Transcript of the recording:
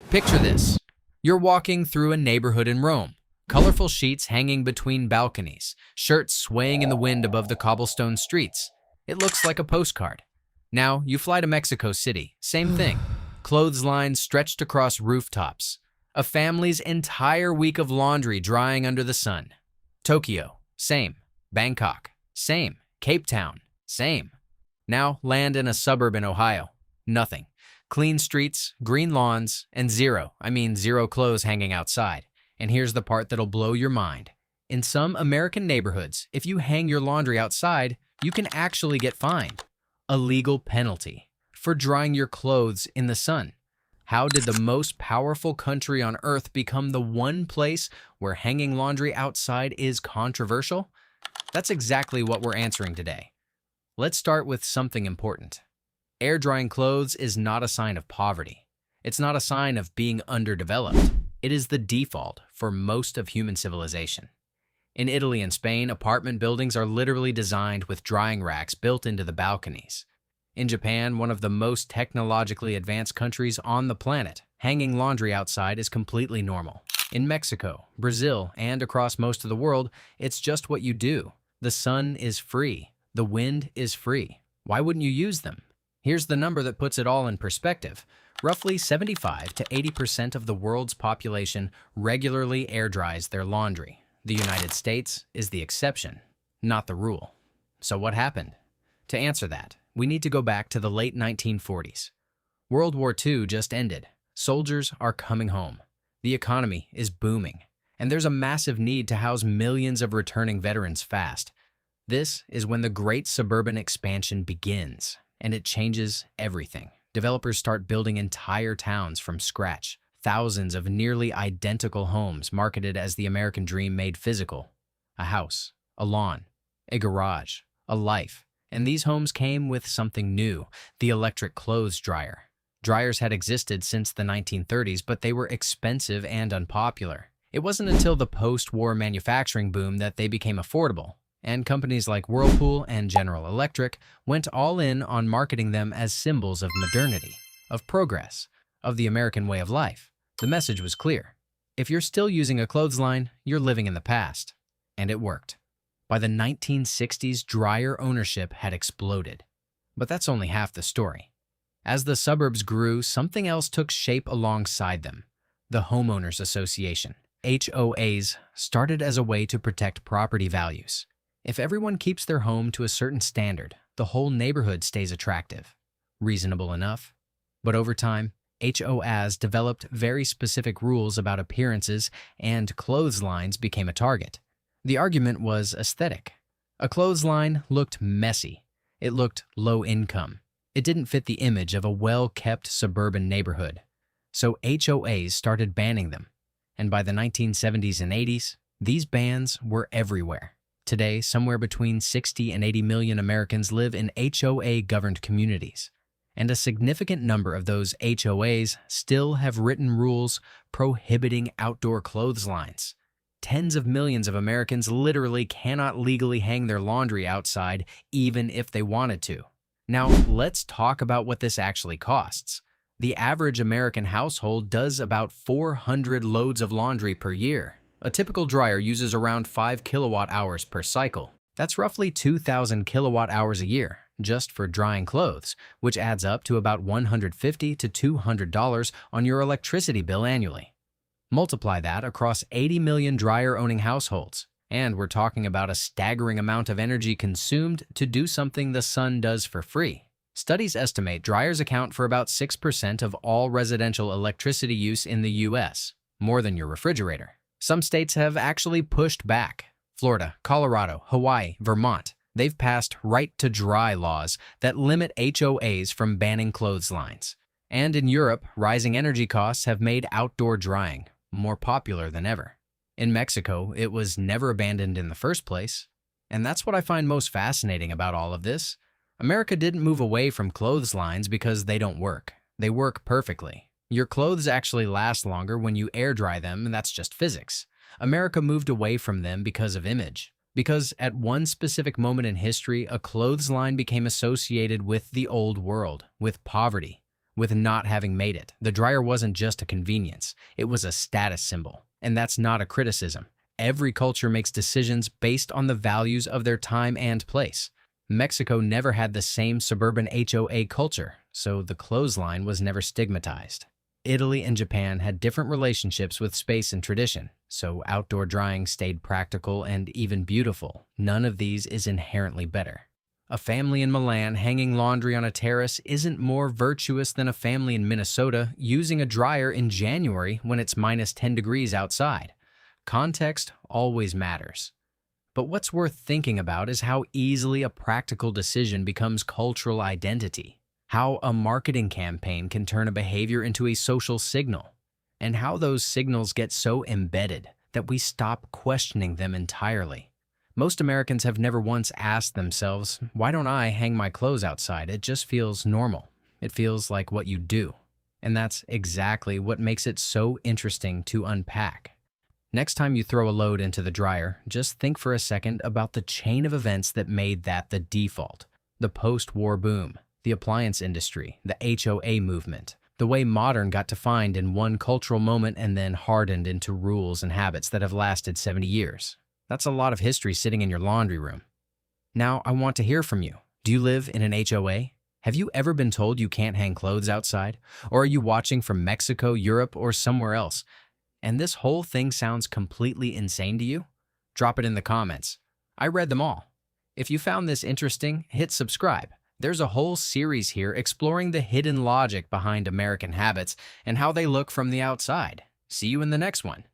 Picture this. You're walking through a neighborhood in Rome. Colorful sheets hanging between balconies, shirts swaying in the wind above the cobblestone streets. It looks like a postcard. Now, you fly to Mexico City. Same thing. Clotheslines stretched across rooftops. A family's entire week of laundry drying under the sun. Tokyo, same. Bangkok, same. Cape Town, same. Now, land in a suburb in Ohio. Nothing. Clean streets, green lawns, and zero clothes hanging outside. And here's the part that'll blow your mind. In some American neighborhoods, if you hang your laundry outside, you can actually get fined. A legal penalty for drying your clothes in the sun. How did the most powerful country on earth become the one place where hanging laundry outside is controversial? That's exactly what we're answering today. Let's start with something important. Air drying clothes is not a sign of poverty. It's not a sign of being underdeveloped. It is the default for most of human civilization. In Italy and Spain, apartment buildings are literally designed with drying racks built into the balconies. In Japan, one of the most technologically advanced countries on the planet, hanging laundry outside is completely normal. In Mexico, Brazil, and across most of the world, it's just what you do. The sun is free. The wind is free. Why wouldn't you use them? Here's the number that puts it all in perspective. Roughly 75 to 80% of the world's population regularly air dries their laundry. The United States is the exception, not the rule. So what happened? To answer that, we need to go back to the late 1940s. World War II just ended. Soldiers are coming home. The economy is booming, and there's a massive need to house millions of returning veterans fast. This is when the great suburban expansion begins, and it changes everything. Developers start building entire towns from scratch. Thousands of nearly identical homes marketed as the American dream made physical. A house, a lawn, a garage, a life. And these homes came with something new, the electric clothes dryer. Dryers had existed since the 1930s, but they were expensive and unpopular. It wasn't until the post-war manufacturing boom that they became affordable, and companies like Whirlpool and General Electric went all in on marketing them as symbols of modernity, of progress, of the American way of life. The message was clear. If you're still using a clothesline, you're living in the past. And it worked. By the 1960s, dryer ownership had exploded. But that's only half the story. As the suburbs grew, something else took shape alongside them. The Homeowners Association, HOAs, started as a way to protect property values. If everyone keeps their home to a certain standard, the whole neighborhood stays attractive. Reasonable enough. But over time, HOAs developed very specific rules about appearances, and clotheslines became a target. The argument was aesthetic. A clothesline looked messy. It looked low income. It didn't fit the image of a well-kept suburban neighborhood. So HOAs started banning them. And by the 1970s and 80s, these bans were everywhere. Today, somewhere between 60 and 80 million Americans live in HOA-governed communities. And a significant number of those HOAs still have written rules prohibiting outdoor clotheslines. Tens of millions of Americans literally cannot legally hang their laundry outside, even if they wanted to. Now, let's talk about what this actually costs. The average American household does about 400 loads of laundry per year. A typical dryer uses around 5 kilowatt hours per cycle. That's roughly 2,000 kilowatt hours a year, just for drying clothes, which adds up to about $150 to $200 on your electricity bill annually. Multiply that across 80 million dryer-owning households, and we're talking about a staggering amount of energy consumed to do something the sun does for free. Studies estimate dryers account for about 6% of all residential electricity use in the U.S., more than your refrigerator. Some states have actually pushed back. Florida, Colorado, Hawaii, Vermont. They've passed right-to-dry laws that limit HOAs from banning clotheslines. And in Europe, rising energy costs have made outdoor drying more popular than ever. In Mexico, it was never abandoned in the first place. And that's what I find most fascinating about all of this. America didn't move away from clotheslines because they don't work. They work perfectly. Your clothes actually last longer when you air dry them, and that's just physics. America moved away from them because of image. Because at one specific moment in history, a clothesline became associated with the old world, with poverty, with not having made it. The dryer wasn't just a convenience, it was a status symbol. And that's not a criticism. Every culture makes decisions based on the values of their time and place. Mexico never had the same suburban HOA culture, so the clothesline was never stigmatized. Italy and Japan had different relationships with space and tradition, so outdoor drying stayed practical and even beautiful. None of these is inherently better. A family in Milan hanging laundry on a terrace isn't more virtuous than a family in Minnesota using a dryer in January when it's minus 10 degrees outside. Context always matters. But what's worth thinking about is how easily a practical decision becomes cultural identity, how a marketing campaign can turn a behavior into a social signal, and how those signals get so embedded that we stop questioning them entirely. Most Americans have never once asked themselves, why don't I hang my clothes outside? It just feels normal. It feels like what you do. And that's exactly what makes it so interesting to unpack. Next time you throw a load into the dryer, just think for a second about the chain of events that made that the default. The post-war boom, the appliance industry, the HOA movement, the way modern got defined in one cultural moment and then hardened into rules and habits that have lasted 70 years. That's a lot of history sitting in your laundry room. Now, I want to hear from you. Do you live in an HOA? Have you ever been told you can't hang clothes outside? Or are you watching from Mexico, Europe, or somewhere else? And this whole thing sounds completely insane to you? Drop it in the comments. I read them all. If you found this interesting, hit subscribe. There's a whole series here exploring the hidden logic behind American habits and how they look from the outside. See you in the next one.